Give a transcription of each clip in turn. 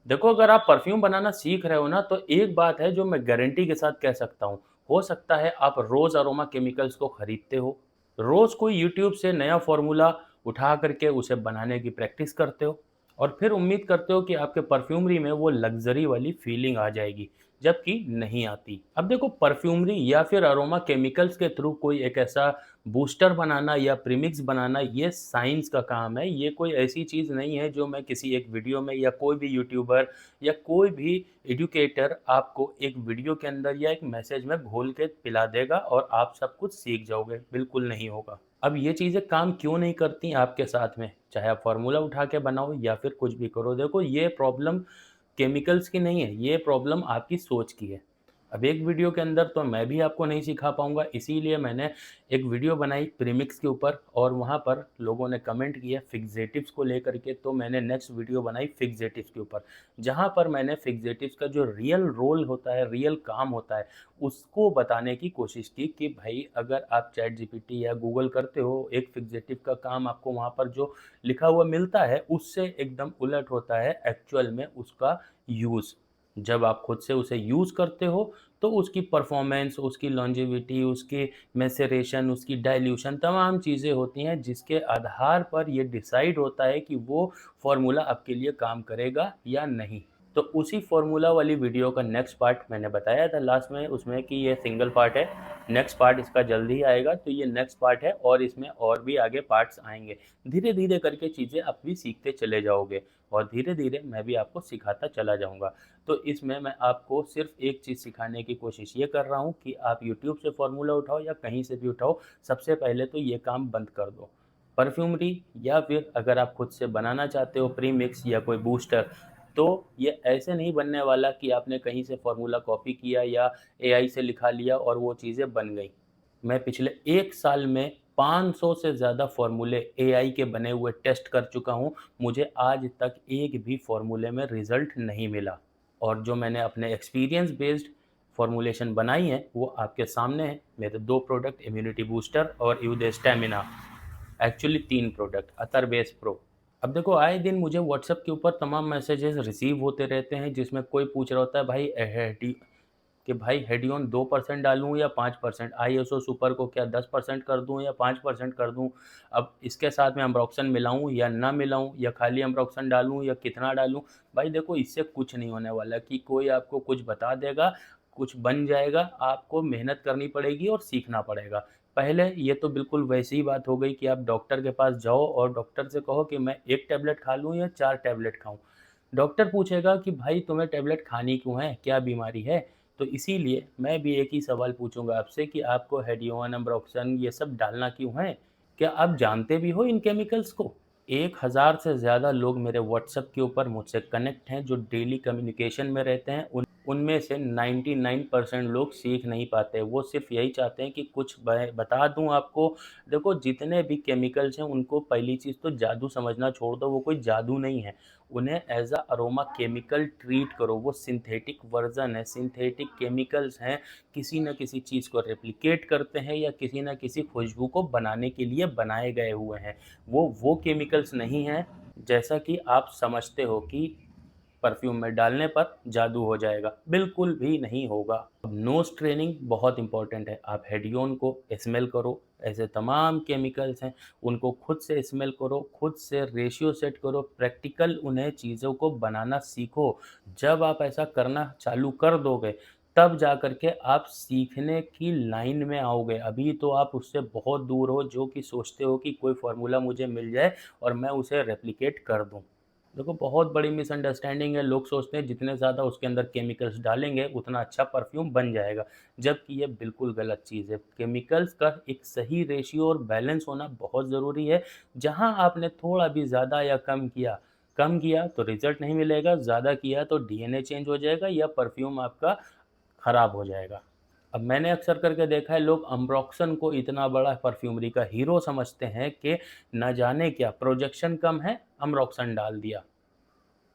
देखो, अगर आप परफ्यूम बनाना सीख रहे हो ना, तो एक बात है जो मैं गारंटी के साथ कह सकता हूँ। हो सकता है आप रोज़ अरोमा केमिकल्स को खरीदते हो, रोज़ कोई यूट्यूब से नया फ़ॉर्मूला उठा करके उसे बनाने की प्रैक्टिस करते हो और फिर उम्मीद करते हो कि आपके परफ्यूमरी में वो लग्ज़री वाली फ़ीलिंग आ जाएगी, जबकि नहीं आती। अब देखो, परफ्यूमरी या फिर अरोमा केमिकल्स के थ्रू कोई एक ऐसा बूस्टर बनाना या प्रीमिक्स बनाना, ये साइंस का काम है। ये कोई ऐसी चीज़ नहीं है जो मैं किसी एक वीडियो में या कोई भी यूट्यूबर या कोई भी एजुकेटर आपको एक वीडियो के अंदर या एक मैसेज में घोल के पिला देगा और आप सब कुछ सीख जाओगे। बिल्कुल नहीं होगा। अब ये चीज़ें काम क्यों नहीं करती आपके साथ में, चाहे आप फार्मूला उठा के बनाओ या फिर कुछ भी करो। देखो, ये प्रॉब्लम केमिकल्स की नहीं है, ये प्रॉब्लम आपकी सोच की है। अब एक वीडियो के अंदर तो मैं भी आपको नहीं सिखा पाऊँगा, इसीलिए मैंने एक वीडियो बनाई प्रीमिक्स के ऊपर और वहाँ पर लोगों ने कमेंट किए फिक्सेटिव्स को लेकर के, तो मैंने नेक्स्ट वीडियो बनाई फिक्सेटिव्स के ऊपर। जहाँ पर मैंने फिक्सेटिव्स का जो रियल रोल होता है, रियल काम होता है, उसको बताने की कोशिश की कि भाई, अगर आप चैट जीपीटी या गूगल करते हो, एक फिक्सेटिव का काम आपको वहाँ पर जो लिखा हुआ मिलता है, उससे एकदम उलट होता है एक्चुअल में उसका यूज़। जब आप खुद से उसे यूज़ करते हो, तो उसकी परफ़ॉर्मेंस, उसकी लॉन्जेविटी, उसकी मैसेरेशन, उसकी डाइल्यूशन, तमाम चीज़ें होती हैं जिसके आधार पर ये डिसाइड होता है कि वो फ़ॉर्मूला आपके लिए काम करेगा या नहीं। तो उसी फ़ॉर्मूला वाली वीडियो का नेक्स्ट पार्ट मैंने बताया था लास्ट में उसमें कि ये सिंगल पार्ट है, नेक्स्ट पार्ट इसका जल्दी ही आएगा, तो ये नेक्स्ट पार्ट है और इसमें और भी आगे पार्ट्स आएँगे। धीरे-धीरे करके चीज़ें आप भी सीखते चले जाओगे और धीरे-धीरे मैं भी आपको सिखाता चला जाऊँगा। तो इसमें मैं आपको सिर्फ़ एक चीज़ सिखाने की कोशिश ये कर रहा हूँ कि आप यूट्यूब से फ़ॉर्मूला उठाओ या कहीं से भी उठाओ, सबसे पहले तो ये काम बंद कर दो। परफ्यूमरी या फिर अगर आप खुद से बनाना चाहते हो प्रीमिक्स या कोई बूस्टर, तो ये ऐसे नहीं बनने वाला कि आपने कहीं से फ़ॉर्मूला कॉपी किया या एआई से लिखा लिया और वो चीज़ें बन गई। मैं पिछले 1 साल में 500 से ज़्यादा फ़ॉर्मूले एआई के बने हुए टेस्ट कर चुका हूँ। मुझे आज तक एक भी फ़ॉर्मूले में रिज़ल्ट नहीं मिला और जो मैंने अपने एक्सपीरियंस बेस्ड फ़ॉर्मूलेशन बनाई हैं, वो आपके सामने हैं। मेरे 2 प्रोडक्ट इम्यूनिटी बूस्टर और यूदे स्टैमिना, एक्चुअली 3 प्रोडक्ट अतर बेस प्रो। अब देखो, आए दिन मुझे व्हाट्सएप के ऊपर तमाम मैसेजेस रिसीव होते रहते हैं जिसमें कोई पूछ रहा होता है भाई एहेडी कि भाई हेडियोन 2% डालूँ या 5%, आईएसओ सुपर को क्या 10% कर दूँ या 5% कर दूँ? अब इसके साथ में अम्ब्रोक्सन मिलाऊँ या ना मिलाऊँ या खाली अम्ब्रोक्सन डालूँ या कितना डालूँ? भाई देखो, इससे कुछ नहीं होने वाला कि कोई आपको कुछ बता देगा, कुछ बन जाएगा, आपको मेहनत करनी पड़ेगी और सीखना पड़ेगा। पहले ये तो बिल्कुल वैसी ही बात हो गई कि आप डॉक्टर के पास जाओ और डॉक्टर से कहो कि मैं 1 टैबलेट खा लूँ या 4 टैबलेट खाऊँ। डॉक्टर पूछेगा कि भाई तुम्हें टैबलेट खानी क्यों है? क्या बीमारी है? तो इसीलिए मैं भी एक ही सवाल पूछूँगा आपसे कि आपको हेडियोन, अम्ब्रोक्सन ये सब डालना क्यों है? क्या आप जानते भी हो इन केमिकल्स को? 1000 से ज़्यादा लोग मेरे व्हाट्सएप के ऊपर मुझसे कनेक्ट हैं, जो डेली कम्युनिकेशन में रहते हैं। उनमें से 99% लोग सीख नहीं पाते। वो सिर्फ़ यही चाहते हैं कि कुछ बता दूँ आपको। देखो, जितने भी केमिकल्स हैं उनको पहली चीज़ तो जादू समझना छोड़ दो, वो कोई जादू नहीं है। उन्हें as a aroma chemical treat करो। वो सिंथेटिक वर्ज़न है, सिंथेटिक केमिकल्स हैं, किसी न किसी चीज़ को रेप्लिकेट करते हैं या किसी न किसी खुशबू को बनाने के लिए बनाए गए हुए हैं। वो केमिकल्स नहीं हैं जैसा कि आप समझते हो कि परफ्यूम में डालने पर जादू हो जाएगा, बिल्कुल भी नहीं होगा। अब नोज़ ट्रेनिंग बहुत इंपॉर्टेंट है। आप हेडियोन को स्मेल करो, ऐसे तमाम केमिकल्स हैं, उनको खुद से स्मेल करो, खुद से रेशियो सेट करो, प्रैक्टिकल उन्हें चीज़ों को बनाना सीखो। जब आप ऐसा करना चालू कर दोगे, तब जा कर के आप सीखने की लाइन में आओगे। अभी तो आप उससे बहुत दूर हो, जो कि सोचते हो कि कोई फ़ॉर्मूला मुझे मिल जाए और मैं उसे रेप्लिकेट कर दूँ। देखो, बहुत बड़ी मिसअंडरस्टैंडिंग है। लोग सोचते हैं जितने ज़्यादा उसके अंदर केमिकल्स डालेंगे उतना अच्छा परफ्यूम बन जाएगा, जबकि ये बिल्कुल गलत चीज़ है। केमिकल्स का एक सही रेशियो और बैलेंस होना बहुत ज़रूरी है। जहाँ आपने थोड़ा भी ज़्यादा या कम किया तो रिज़ल्ट नहीं मिलेगा, ज़्यादा किया तो डीएनए चेंज हो जाएगा या परफ्यूम आपका ख़राब हो जाएगा। अब मैंने अक्सर करके देखा है, लोग अम्ब्रोक्सन को इतना बड़ा परफ्यूमरी का हीरो समझते हैं कि न जाने क्या प्रोजेक्शन कम है, अम्ब्रोक्सन डाल दिया।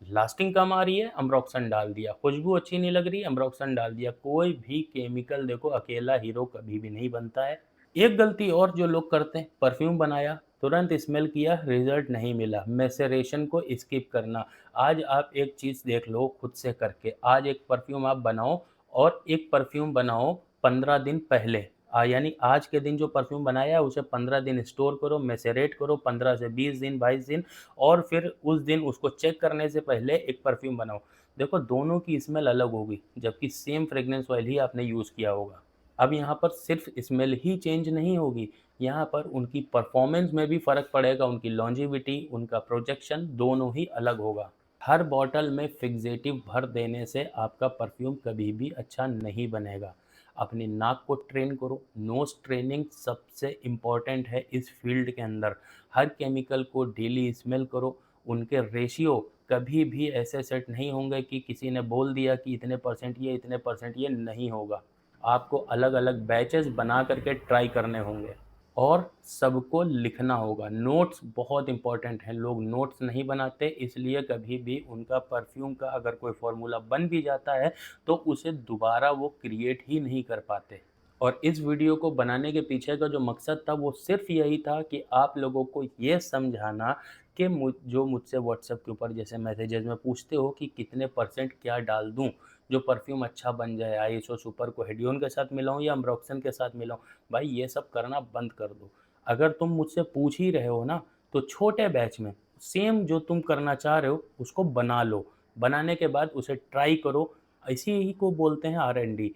लास्टिंग कम आ रही है, अम्ब्रोक्सन डाल दिया। खुशबू अच्छी नहीं लग रही, अम्ब्रोक्सन डाल दिया। कोई भी केमिकल देखो अकेला हीरो कभी भी नहीं बनता है। एक गलती और जो लोग करते हैं, परफ्यूम बनाया, तुरंत स्मेल किया, रिजल्ट नहीं मिला, मैसेरेशन को स्किप करना। आज आप एक चीज़ देख लो खुद से करके, आज एक परफ्यूम आप बनाओ और एक परफ्यूम बनाओ 15 दिन पहले, यानी आज के दिन जो परफ्यूम बनाया है उसे 15 दिन स्टोर करो, मैसेरेट करो 15 से 20 दिन, 22 दिन, और फिर उस दिन उसको चेक करने से पहले एक परफ्यूम बनाओ। देखो दोनों की स्मेल अलग होगी, जबकि सेम फ्रेग्रेंस ऑयल ही आपने यूज़ किया होगा। अब यहाँ पर सिर्फ स्मेल ही चेंज नहीं होगी, यहाँ पर उनकी परफॉर्मेंस में भी फ़र्क पड़ेगा, उनकी लॉन्जेविटी, उनका प्रोजेक्शन दोनों ही अलग होगा। हर बॉटल में फिक्सेटिव भर देने से आपका परफ्यूम कभी भी अच्छा नहीं बनेगा। अपनी नाक को ट्रेन करो, नोज़ ट्रेनिंग सबसे इम्पॉर्टेंट है इस फील्ड के अंदर। हर केमिकल को डेली स्मेल करो, उनके रेशियो कभी भी ऐसे सेट नहीं होंगे कि किसी ने बोल दिया कि इतने परसेंट ये, इतने परसेंट ये, नहीं होगा। आपको अलग-अलग बैचेस बना करके ट्राई करने होंगे और सबको लिखना होगा। नोट्स बहुत इम्पोर्टेंट हैं, लोग नोट्स नहीं बनाते, इसलिए कभी भी उनका परफ्यूम का अगर कोई फ़ॉर्मूला बन भी जाता है तो उसे दोबारा वो क्रिएट ही नहीं कर पाते। और इस वीडियो को बनाने के पीछे का जो मकसद था वो सिर्फ यही था कि आप लोगों को ये समझाना कि जो मुझसे व्हाट्सएप के ऊपर जैसे मैसेजेस में पूछते हो कि कितने परसेंट क्या डाल दूं जो परफ्यूम अच्छा बन जाए, आईएसओ सुपर को हेडियोन के साथ मिलाऊं या अम्ब्रोक्सन के साथ मिलाऊं। भाई ये सब करना बंद कर दो। अगर तुम मुझसे पूछ ही रहे हो ना, तो छोटे बैच में सेम जो तुम करना चाह रहे हो उसको बना लो, बनाने के बाद उसे ट्राई करो। इसी ही को बोलते हैं R&D।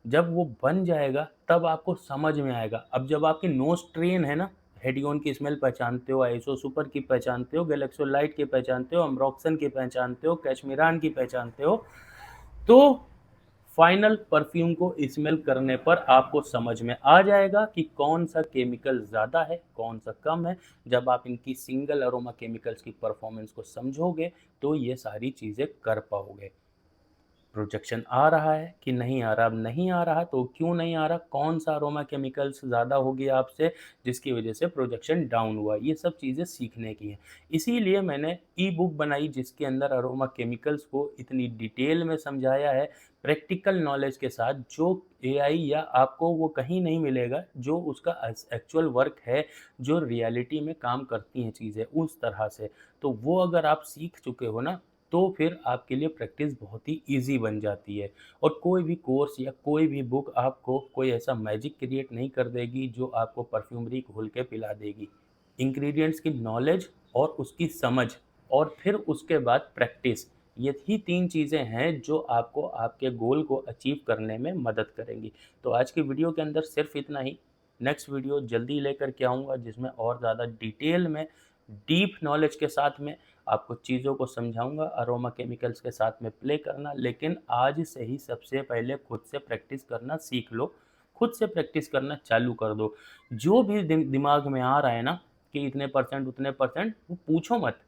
जब वो बन जाएगा तब आपको समझ में आएगा। अब जब आपकी नोज़ ट्रेन है ना, हेडियोन की स्मेल पहचानते हो, आइसो सुपर की पहचानते हो, गैलेक्सो लाइट की पहचानते हो, अम्ब्रोक्सन की पहचानते हो, कैशमीरान की पहचानते हो, तो फाइनल परफ्यूम को स्मेल करने पर आपको समझ में आ जाएगा कि कौन सा केमिकल ज़्यादा है, कौन सा कम है। जब आप इनकी सिंगल अरोमा केमिकल्स की परफॉर्मेंस को समझोगे तो ये सारी चीज़ें कर पाओगे। प्रोजेक्शन आ रहा है कि नहीं आ रहा, अब नहीं आ रहा तो क्यों नहीं आ रहा, कौन सा अरोमा केमिकल्स ज़्यादा हो गया आपसे जिसकी वजह से प्रोजेक्शन डाउन हुआ, ये सब चीज़ें सीखने की हैं। इसीलिए मैंने ई बुक बनाई जिसके अंदर अरोमा केमिकल्स को इतनी डिटेल में समझाया है, प्रैक्टिकल नॉलेज के साथ, जो एआई या आपको वो कहीं नहीं मिलेगा, जो उसका एक्चुअल वर्क है, जो रियलिटी में काम करती हैं चीज़ें उस तरह से। तो वो अगर आप सीख चुके हो ना, तो फिर आपके लिए प्रैक्टिस बहुत ही ईजी बन जाती है। और कोई भी कोर्स या कोई भी बुक आपको कोई ऐसा मैजिक क्रिएट नहीं कर देगी जो आपको परफ्यूमरी घोल के पिला देगी। इंग्रेडिएंट्स की नॉलेज और उसकी समझ और फिर उसके बाद प्रैक्टिस, ये ही 3 चीज़ें हैं जो आपको आपके गोल को अचीव करने में मदद करेंगी। तो आज की वीडियो के अंदर सिर्फ इतना ही। नेक्स्ट वीडियो जल्दी लेकर के आऊँगा जिसमें और ज़्यादा डिटेल में, डीप नॉलेज के साथ में आपको चीज़ों को समझाऊंगा। अरोमा केमिकल्स के साथ में प्ले करना, लेकिन आज से ही सबसे पहले खुद से प्रैक्टिस करना सीख लो, खुद से प्रैक्टिस करना चालू कर दो। जो भी दिमाग में आ रहा है ना कि इतने परसेंट उतने परसेंट, वो पूछो मत,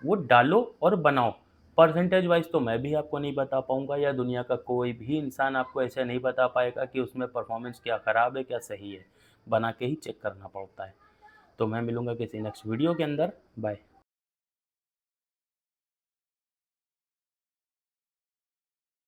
वो डालो और बनाओ। परसेंटेज वाइज तो मैं भी आपको नहीं बता पाऊंगा या दुनिया का कोई भी इंसान आपको ऐसे नहीं बता पाएगा कि उसमें परफॉर्मेंस क्या ख़राब है क्या सही है, बना के ही चेक करना पड़ता है। तो मैं मिलूंगा किसी नेक्स्ट वीडियो के अंदर। बाय।